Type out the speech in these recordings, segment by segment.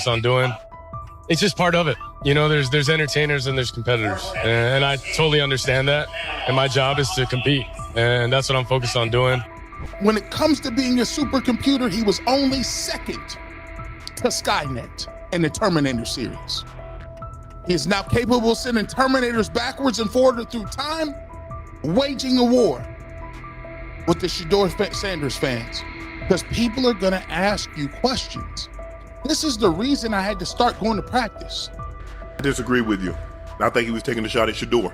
on doing. It's just part of it. You know, there's entertainers and there's competitors. And I totally understand that. And my job is to compete. And that's what I'm focused on doing. When it comes to being a supercomputer, he was only second to Skynet in the Terminator series. He is now capable of sending Terminators backwards and forward through time, waging a war with the Shedeur Sanders fans, because people are gonna ask you questions. This is the reason I had to start going to practice. I disagree with you. I think he was taking a shot at Shedeur.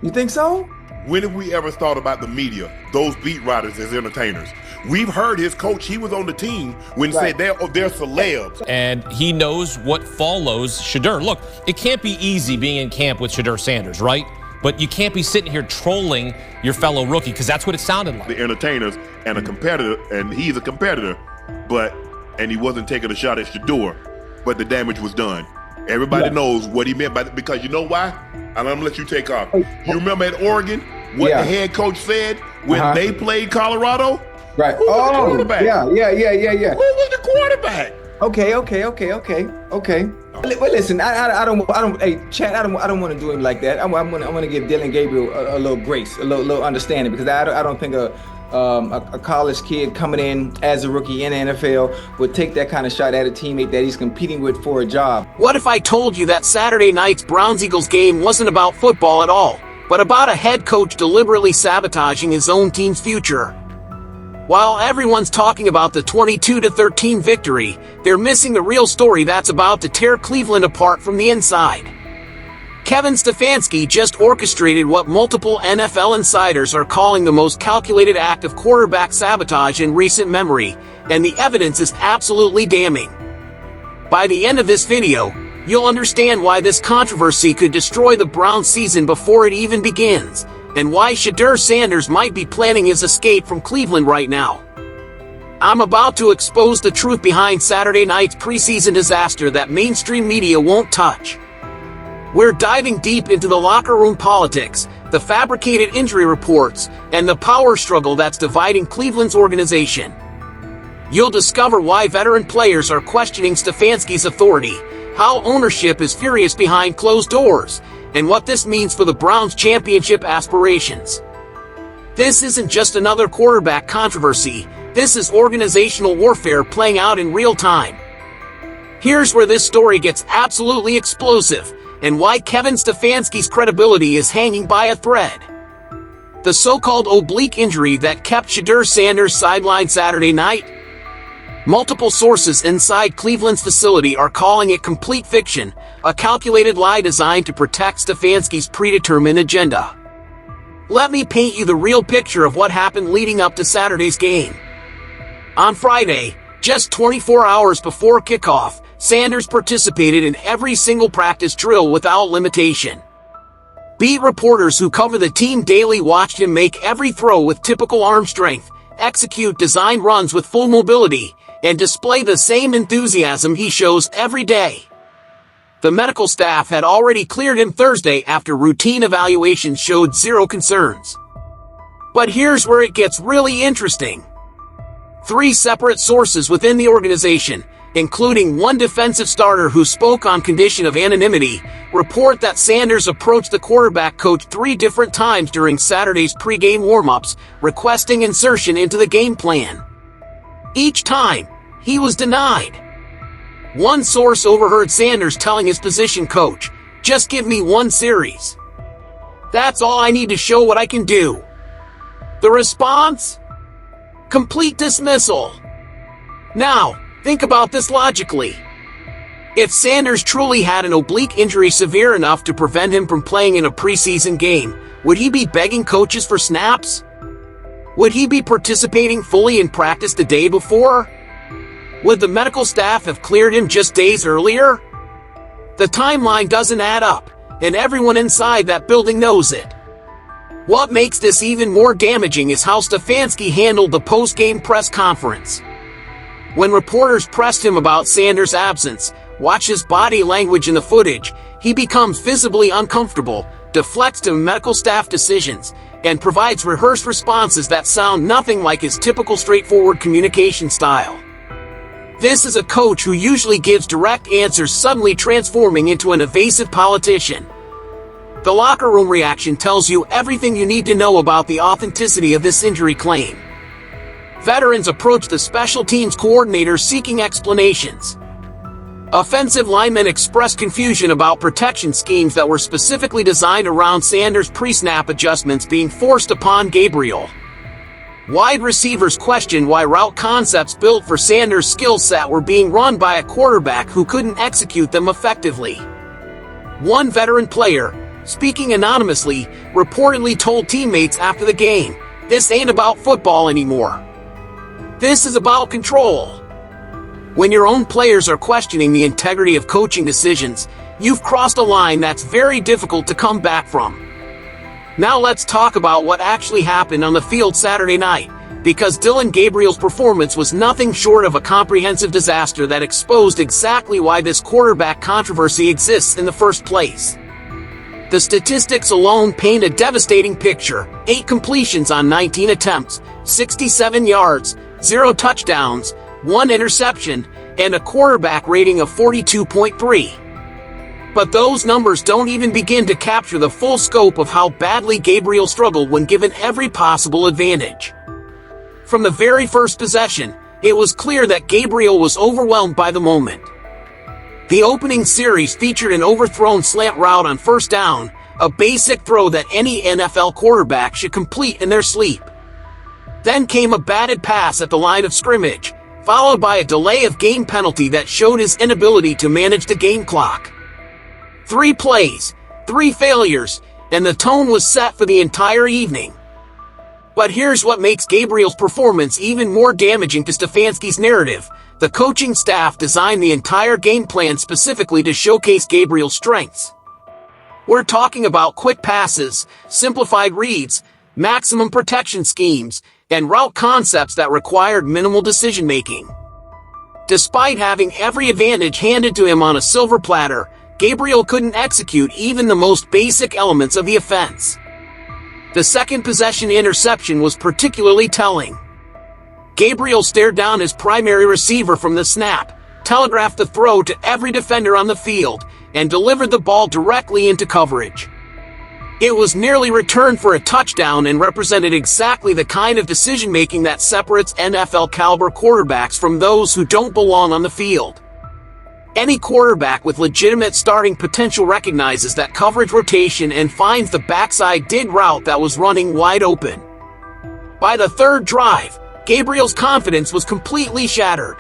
You think so? When have we ever thought about the media, those beat writers as entertainers? We've heard his coach, he was on the team when said they're celebs. And he knows what follows Shedeur. Look, it can't be easy being in camp with Shedeur Sanders, right? But you can't be sitting here trolling your fellow rookie, because that's what it sounded like. The entertainers and a competitor, and he's a competitor, and he wasn't taking a shot at Shedeur, but the damage was done. Everybody knows what he meant by that, because you know why? I'm gonna let you take off. You remember at Oregon, what the head coach said when they played Colorado? Right. Who was the quarterback? Yeah. Who was the quarterback? Okay. Well, listen, I don't. Hey, Chad, I don't want to do him like that. I'm gonna give Dylan Gabriel a little grace, a little understanding, because I don't think a college kid coming in as a rookie in the NFL would take that kind of shot at a teammate that he's competing with for a job. What if I told you that Saturday night's Browns-Eagles game wasn't about football at all, but about a head coach deliberately sabotaging his own team's future? While everyone's talking about the 22-13 victory, they're missing the real story that's about to tear Cleveland apart from the inside. Kevin Stefanski just orchestrated what multiple NFL insiders are calling the most calculated act of quarterback sabotage in recent memory, and the evidence is absolutely damning. By the end of this video, you'll understand why this controversy could destroy the Browns season before it even begins, and why Shedeur Sanders might be planning his escape from Cleveland right now. I'm about to expose the truth behind Saturday night's preseason disaster that mainstream media won't touch. We're diving deep into the locker room politics, the fabricated injury reports, and the power struggle that's dividing Cleveland's organization. You'll discover why veteran players are questioning Stefanski's authority, how ownership is furious behind closed doors, and what this means for the Browns' championship aspirations. This isn't just another quarterback controversy, this is organizational warfare playing out in real time. Here's where this story gets absolutely explosive, and why Kevin Stefanski's credibility is hanging by a thread. The so-called oblique injury that kept Shedeur Sanders sidelined Saturday night? Multiple sources inside Cleveland's facility are calling it complete fiction, a calculated lie designed to protect Stefanski's predetermined agenda. Let me paint you the real picture of what happened leading up to Saturday's game. On Friday, just 24 hours before kickoff, Sanders participated in every single practice drill without limitation. Beat reporters who cover the team daily watched him make every throw with typical arm strength, execute design runs with full mobility, and display the same enthusiasm he shows every day. The medical staff had already cleared him Thursday after routine evaluations showed zero concerns. But here's where it gets really interesting. 3 separate sources within the organization, including one defensive starter who spoke on condition of anonymity, report that Sanders approached the quarterback coach 3 different times during Saturday's pregame warm-ups, requesting insertion into the game plan. Each time, he was denied. One source overheard Sanders telling his position coach, "Just give me 1 series. That's all I need to show what I can do." The response? Complete dismissal. Now, think about this logically. If Sanders truly had an oblique injury severe enough to prevent him from playing in a preseason game, would he be begging coaches for snaps? Would he be participating fully in practice the day before? Would the medical staff have cleared him just days earlier? The timeline doesn't add up, and everyone inside that building knows it. What makes this even more damaging is how Stefanski handled the post-game press conference. When reporters pressed him about Sanders' absence, watch his body language in the footage, he becomes visibly uncomfortable, deflects to medical staff decisions, and provides rehearsed responses that sound nothing like his typical straightforward communication style. This is a coach who usually gives direct answers suddenly transforming into an evasive politician. The locker room reaction tells you everything you need to know about the authenticity of this injury claim. Veterans approach the special teams coordinator seeking explanations. Offensive linemen expressed confusion about protection schemes that were specifically designed around Sanders' pre-snap adjustments being forced upon Gabriel. Wide receivers questioned why route concepts built for Sanders' skill set were being run by a quarterback who couldn't execute them effectively. One veteran player, speaking anonymously, reportedly told teammates after the game, "This ain't about football anymore. This is about control." When your own players are questioning the integrity of coaching decisions, you've crossed a line that's very difficult to come back from. Now let's talk about what actually happened on the field Saturday night, because Dillon Gabriel's performance was nothing short of a comprehensive disaster that exposed exactly why this quarterback controversy exists in the first place. The statistics alone paint a devastating picture: 8 completions on 19 attempts, 67 yards, 0 touchdowns, 1 interception, and a quarterback rating of 42.3. But those numbers don't even begin to capture the full scope of how badly Gabriel struggled when given every possible advantage. From the very first possession, it was clear that Gabriel was overwhelmed by the moment. The opening series featured an overthrown slant route on first down, a basic throw that any NFL quarterback should complete in their sleep. Then came a batted pass at the line of scrimmage, followed by a delay of game penalty that showed his inability to manage the game clock. 3 plays, 3 failures, and the tone was set for the entire evening. But here's what makes Gabriel's performance even more damaging to Stefanski's narrative. The coaching staff designed the entire game plan specifically to showcase Gabriel's strengths. We're talking about quick passes, simplified reads, maximum protection schemes, and route concepts that required minimal decision-making. Despite having every advantage handed to him on a silver platter, Gabriel couldn't execute even the most basic elements of the offense. The second possession interception was particularly telling. Gabriel stared down his primary receiver from the snap, telegraphed the throw to every defender on the field, and delivered the ball directly into coverage. It was nearly returned for a touchdown and represented exactly the kind of decision-making that separates NFL-caliber quarterbacks from those who don't belong on the field. Any quarterback with legitimate starting potential recognizes that coverage rotation and finds the backside dig route that was running wide open. By the third drive, Gabriel's confidence was completely shattered.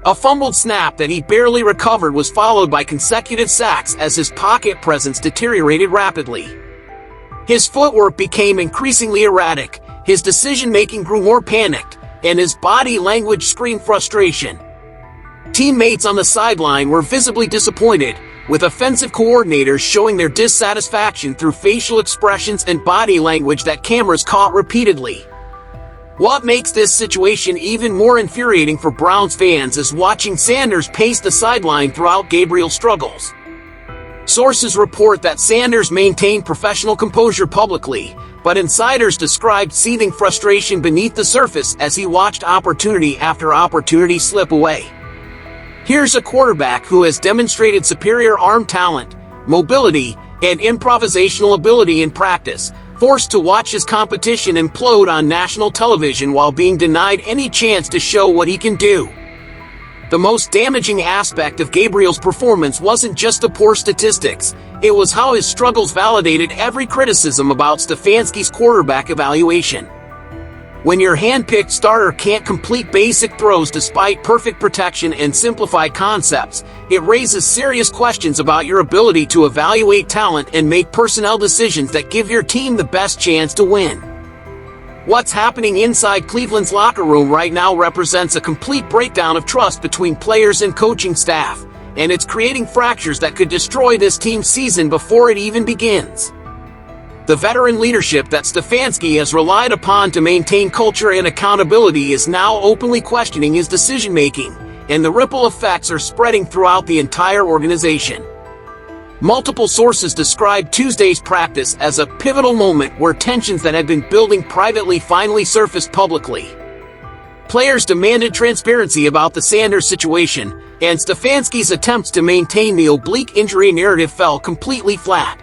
A fumbled snap that he barely recovered was followed by consecutive sacks as his pocket presence deteriorated rapidly. His footwork became increasingly erratic, his decision-making grew more panicked, and his body language screamed frustration. Teammates on the sideline were visibly disappointed, with offensive coordinators showing their dissatisfaction through facial expressions and body language that cameras caught repeatedly. What makes this situation even more infuriating for Browns fans is watching Sanders pace the sideline throughout Gabriel's struggles. Sources report that Sanders maintained professional composure publicly, but insiders described seething frustration beneath the surface as he watched opportunity after opportunity slip away. Here's a quarterback who has demonstrated superior arm talent, mobility, and improvisational ability in practice, forced to watch his competition implode on national television while being denied any chance to show what he can do. The most damaging aspect of Gabriel's performance wasn't just the poor statistics, it was how his struggles validated every criticism about Stefanski's quarterback evaluation. When your hand-picked starter can't complete basic throws despite perfect protection and simplified concepts, it raises serious questions about your ability to evaluate talent and make personnel decisions that give your team the best chance to win. What's happening inside Cleveland's locker room right now represents a complete breakdown of trust between players and coaching staff, and it's creating fractures that could destroy this team's season before it even begins. The veteran leadership that Stefanski has relied upon to maintain culture and accountability is now openly questioning his decision-making, and the ripple effects are spreading throughout the entire organization. Multiple sources described Tuesday's practice as a pivotal moment where tensions that had been building privately finally surfaced publicly. Players demanded transparency about the Sanders situation, and Stefanski's attempts to maintain the oblique injury narrative fell completely flat.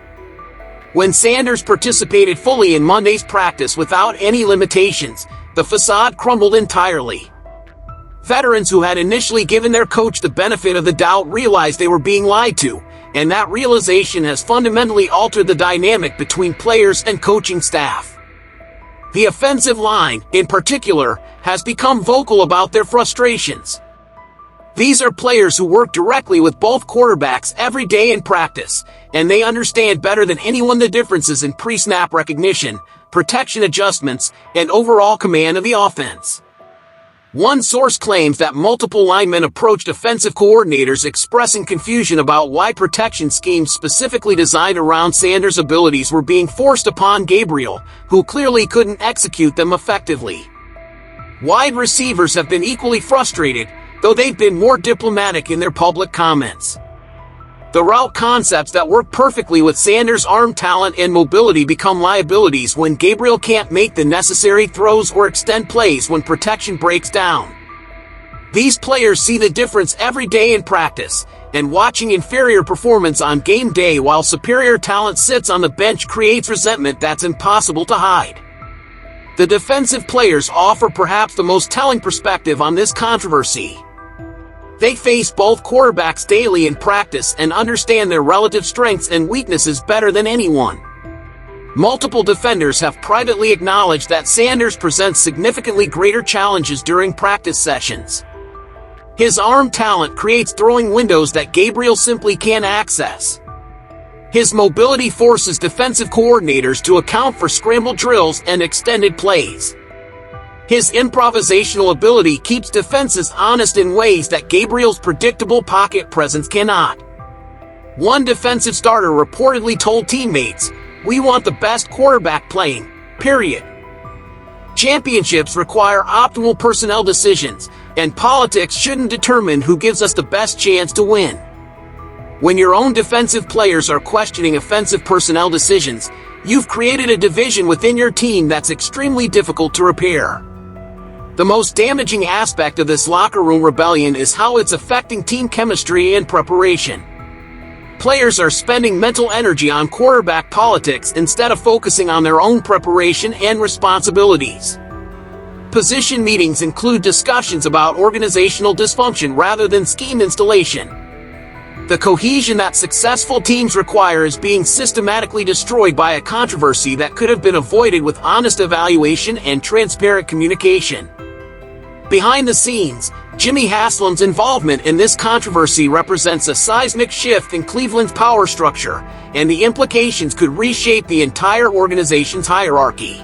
When Sanders participated fully in Monday's practice without any limitations, the facade crumbled entirely. Veterans who had initially given their coach the benefit of the doubt realized they were being lied to, and that realization has fundamentally altered the dynamic between players and coaching staff. The offensive line, in particular, has become vocal about their frustrations. These are players who work directly with both quarterbacks every day in practice, and they understand better than anyone the differences in pre-snap recognition, protection adjustments, and overall command of the offense. One source claims that multiple linemen approached offensive coordinators expressing confusion about why protection schemes specifically designed around Sanders' abilities were being forced upon Gabriel, who clearly couldn't execute them effectively. Wide receivers have been equally frustrated, though they've been more diplomatic in their public comments. The route concepts that work perfectly with Sanders' arm talent and mobility become liabilities when Gabriel can't make the necessary throws or extend plays when protection breaks down. These players see the difference every day in practice, and watching inferior performance on game day while superior talent sits on the bench creates resentment that's impossible to hide. The defensive players offer perhaps the most telling perspective on this controversy. They face both quarterbacks daily in practice and understand their relative strengths and weaknesses better than anyone. Multiple defenders have privately acknowledged that Sanders presents significantly greater challenges during practice sessions. His arm talent creates throwing windows that Gabriel simply can't access. His mobility forces defensive coordinators to account for scramble drills and extended plays. His improvisational ability keeps defenses honest in ways that Gabriel's predictable pocket presence cannot. One defensive starter reportedly told teammates, "We want the best quarterback playing, period." Championships require optimal personnel decisions, and politics shouldn't determine who gives us the best chance to win. When your own defensive players are questioning offensive personnel decisions, you've created a division within your team that's extremely difficult to repair. The most damaging aspect of this locker room rebellion is how it's affecting team chemistry and preparation. Players are spending mental energy on quarterback politics instead of focusing on their own preparation and responsibilities. Position meetings include discussions about organizational dysfunction rather than scheme installation. The cohesion that successful teams require is being systematically destroyed by a controversy that could have been avoided with honest evaluation and transparent communication. Behind the scenes, Jimmy Haslam's involvement in this controversy represents a seismic shift in Cleveland's power structure, and the implications could reshape the entire organization's hierarchy.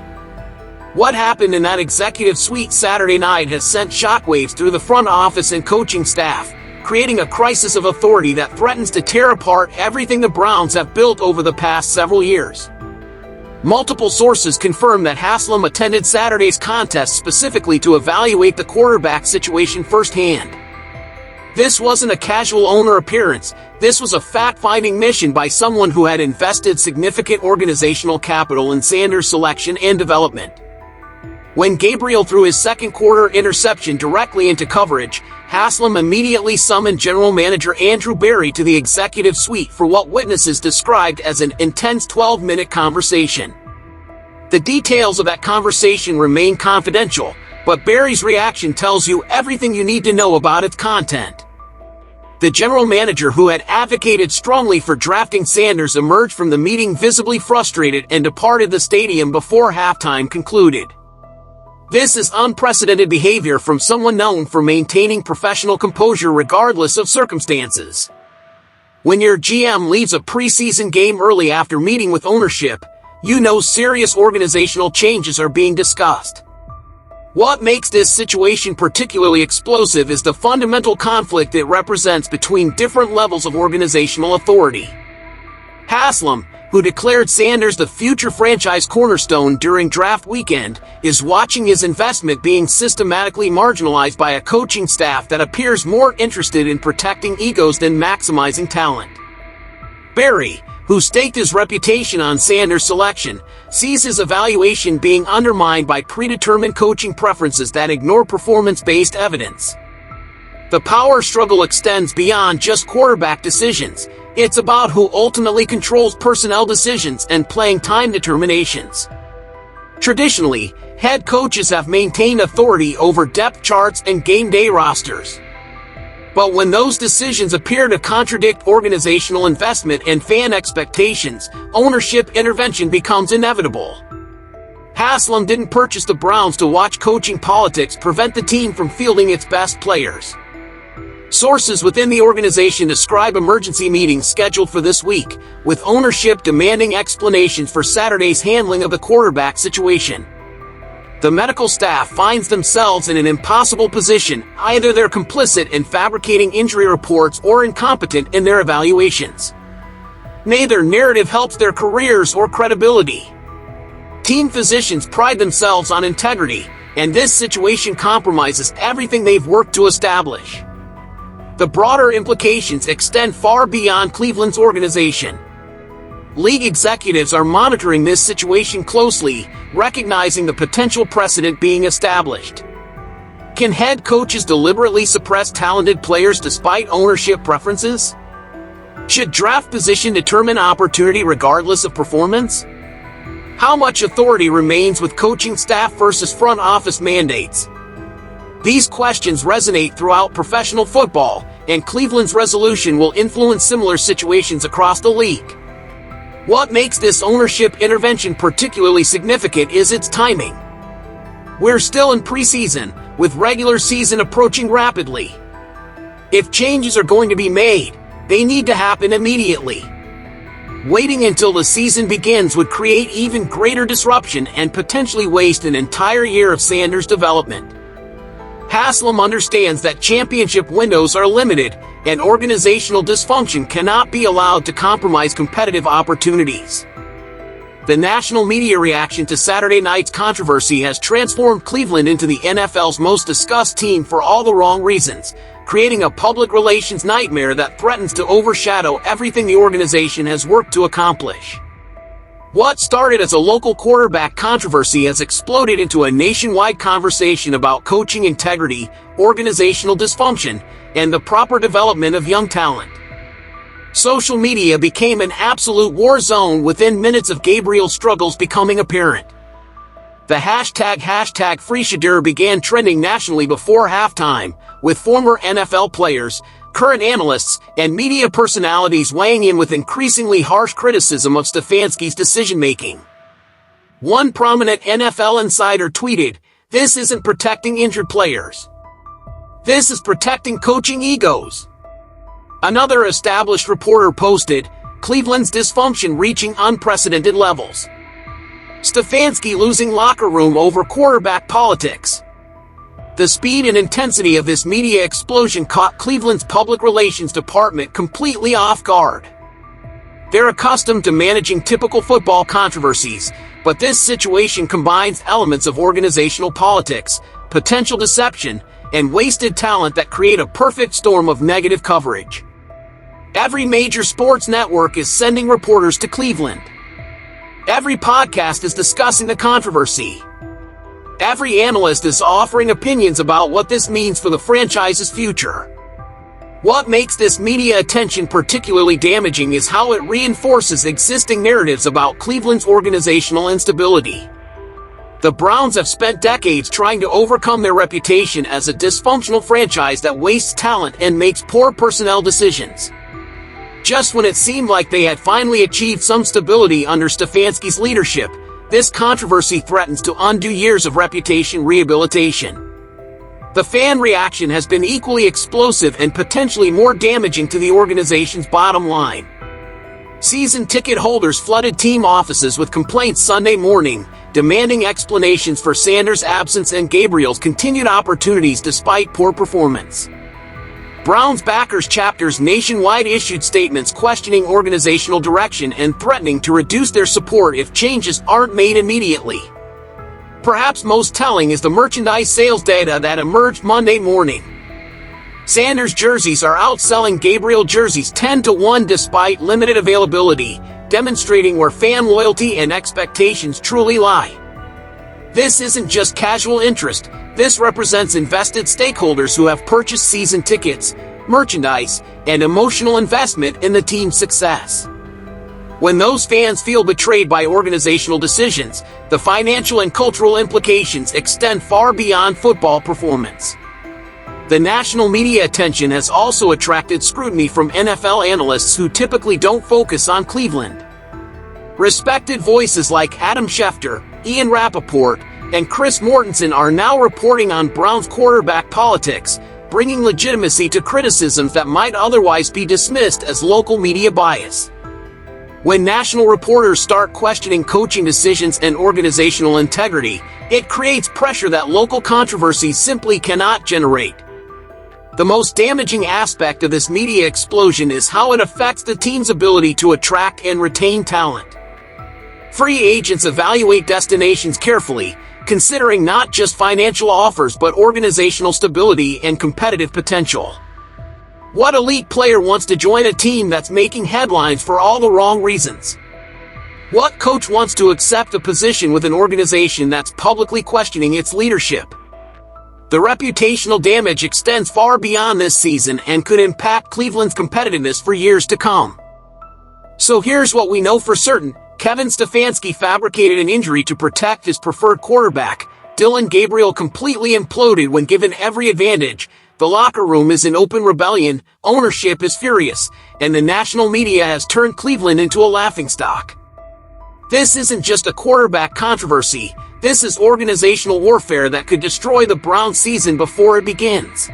What happened in that executive suite Saturday night has sent shockwaves through the front office and coaching staff, creating a crisis of authority that threatens to tear apart everything the Browns have built over the past several years. Multiple sources confirm that Haslam attended Saturday's contest specifically to evaluate the quarterback situation firsthand. This wasn't a casual owner appearance, this was a fact-finding mission by someone who had invested significant organizational capital in Sanders' selection and development. When Gabriel threw his second quarter interception directly into coverage, Haslam immediately summoned General Manager Andrew Berry to the executive suite for what witnesses described as an intense 12-minute conversation. The details of that conversation remain confidential, but Berry's reaction tells you everything you need to know about its content. The general manager, who had advocated strongly for drafting Sanders, emerged from the meeting visibly frustrated and departed the stadium before halftime concluded. This is unprecedented behavior from someone known for maintaining professional composure regardless of circumstances. When your GM leaves a preseason game early after meeting with ownership, you know serious organizational changes are being discussed. What makes this situation particularly explosive is the fundamental conflict it represents between different levels of organizational authority. Haslam, who declared Sanders the future franchise cornerstone during draft weekend, is watching his investment being systematically marginalized by a coaching staff that appears more interested in protecting egos than maximizing talent. Berry, who staked his reputation on Sanders' selection, sees his evaluation being undermined by predetermined coaching preferences that ignore performance-based evidence. The power struggle extends beyond just quarterback decisions. It's about who ultimately controls personnel decisions and playing time determinations. Traditionally, head coaches have maintained authority over depth charts and game day rosters. But when those decisions appear to contradict organizational investment and fan expectations, ownership intervention becomes inevitable. Haslam didn't purchase the Browns to watch coaching politics prevent the team from fielding its best players. Sources within the organization describe emergency meetings scheduled for this week, with ownership demanding explanations for Saturday's handling of the quarterback situation. The medical staff finds themselves in an impossible position. Either they're complicit in fabricating injury reports or incompetent in their evaluations. Neither narrative helps their careers or credibility. Team physicians pride themselves on integrity, and this situation compromises everything they've worked to establish. The broader implications extend far beyond Cleveland's organization. League executives are monitoring this situation closely, recognizing the potential precedent being established. Can head coaches deliberately suppress talented players despite ownership preferences? Should draft position determine opportunity regardless of performance? How much authority remains with coaching staff versus front office mandates? These questions resonate throughout professional football, and Cleveland's resolution will influence similar situations across the league. What makes this ownership intervention particularly significant is its timing. We're still in preseason, with regular season approaching rapidly. If changes are going to be made, they need to happen immediately. Waiting until the season begins would create even greater disruption and potentially waste an entire year of Sanders' development. Haslam understands that championship windows are limited, and organizational dysfunction cannot be allowed to compromise competitive opportunities. The national media reaction to Saturday night's controversy has transformed Cleveland into the NFL's most discussed team for all the wrong reasons, creating a public relations nightmare that threatens to overshadow everything the organization has worked to accomplish. What started as a local quarterback controversy has exploded into a nationwide conversation about coaching integrity, organizational dysfunction, and the proper development of young talent. Social media became an absolute war zone within minutes of Gabriel's struggles becoming apparent. The hashtag #FreeShedeur began trending nationally before halftime, with former NFL players, current analysts, and media personalities weighing in with increasingly harsh criticism of Stefanski's decision-making. One prominent NFL insider tweeted, "This isn't protecting injured players. This is protecting coaching egos." Another established reporter posted, "Cleveland's dysfunction reaching unprecedented levels. Stefanski losing locker room over quarterback politics." The speed and intensity of this media explosion caught Cleveland's public relations department completely off guard. They're accustomed to managing typical football controversies, but this situation combines elements of organizational politics, potential deception, and wasted talent that create a perfect storm of negative coverage. Every major sports network is sending reporters to Cleveland. Every podcast is discussing the controversy. Every analyst is offering opinions about what this means for the franchise's future. What makes this media attention particularly damaging is how it reinforces existing narratives about Cleveland's organizational instability. The Browns have spent decades trying to overcome their reputation as a dysfunctional franchise that wastes talent and makes poor personnel decisions. Just when it seemed like they had finally achieved some stability under Stefanski's leadership, this controversy threatens to undo years of reputation rehabilitation. The fan reaction has been equally explosive and potentially more damaging to the organization's bottom line. Season ticket holders flooded team offices with complaints Sunday morning, demanding explanations for Sanders' absence and Gabriel's continued opportunities despite poor performance. Browns backers chapters nationwide issued statements questioning organizational direction and threatening to reduce their support if changes aren't made immediately. Perhaps most telling is the merchandise sales data that emerged Monday morning. Sanders jerseys are outselling Gabriel jerseys 10-1 despite limited availability, demonstrating where fan loyalty and expectations truly lie. This isn't just casual interest, this represents invested stakeholders who have purchased season tickets, merchandise, and emotional investment in the team's success. When those fans feel betrayed by organizational decisions, the financial and cultural implications extend far beyond football performance. The national media attention has also attracted scrutiny from NFL analysts who typically don't focus on Cleveland. Respected voices like Adam Schefter, Ian Rappaport, and Chris Mortensen are now reporting on Browns quarterback politics, bringing legitimacy to criticisms that might otherwise be dismissed as local media bias. When national reporters start questioning coaching decisions and organizational integrity, it creates pressure that local controversies simply cannot generate. The most damaging aspect of this media explosion is how it affects the team's ability to attract and retain talent. Free agents evaluate destinations carefully, considering not just financial offers but organizational stability and competitive potential. What elite player wants to join a team that's making headlines for all the wrong reasons? What coach wants to accept a position with an organization that's publicly questioning its leadership? The reputational damage extends far beyond this season and could impact Cleveland's competitiveness for years to come. So here's what we know for certain. Kevin Stefanski fabricated an injury to protect his preferred quarterback. Dillon Gabriel completely imploded when given every advantage. The locker room is in open rebellion, ownership is furious, and the national media has turned Cleveland into a laughingstock. This isn't just a quarterback controversy, this is organizational warfare that could destroy the Browns season before it begins.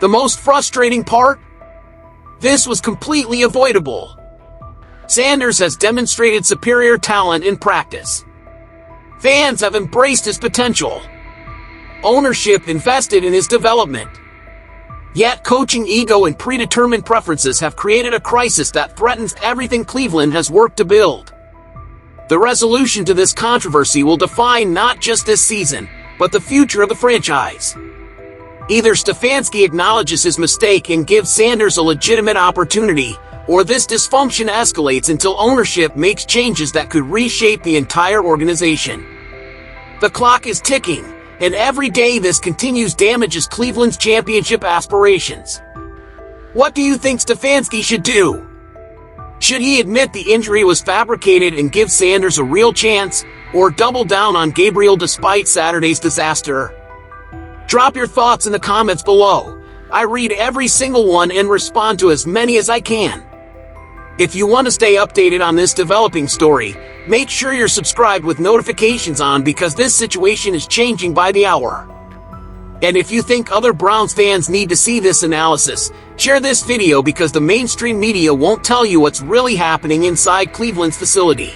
The most frustrating part? This was completely avoidable. Sanders has demonstrated superior talent in practice. Fans have embraced his potential. Ownership invested in his development. Yet coaching ego and predetermined preferences have created a crisis that threatens everything Cleveland has worked to build. The resolution to this controversy will define not just this season, but the future of the franchise. Either Stefanski acknowledges his mistake and gives Sanders a legitimate opportunity, or this dysfunction escalates until ownership makes changes that could reshape the entire organization. The clock is ticking, and every day this continues damages Cleveland's championship aspirations. What do you think Stefanski should do? Should he admit the injury was fabricated and give Sanders a real chance, or double down on Gabriel despite Saturday's disaster? Drop your thoughts in the comments below. I read every single one and respond to as many as I can. If you want to stay updated on this developing story, make sure you're subscribed with notifications on because this situation is changing by the hour. And if you think other Browns fans need to see this analysis, share this video because the mainstream media won't tell you what's really happening inside Cleveland's facility.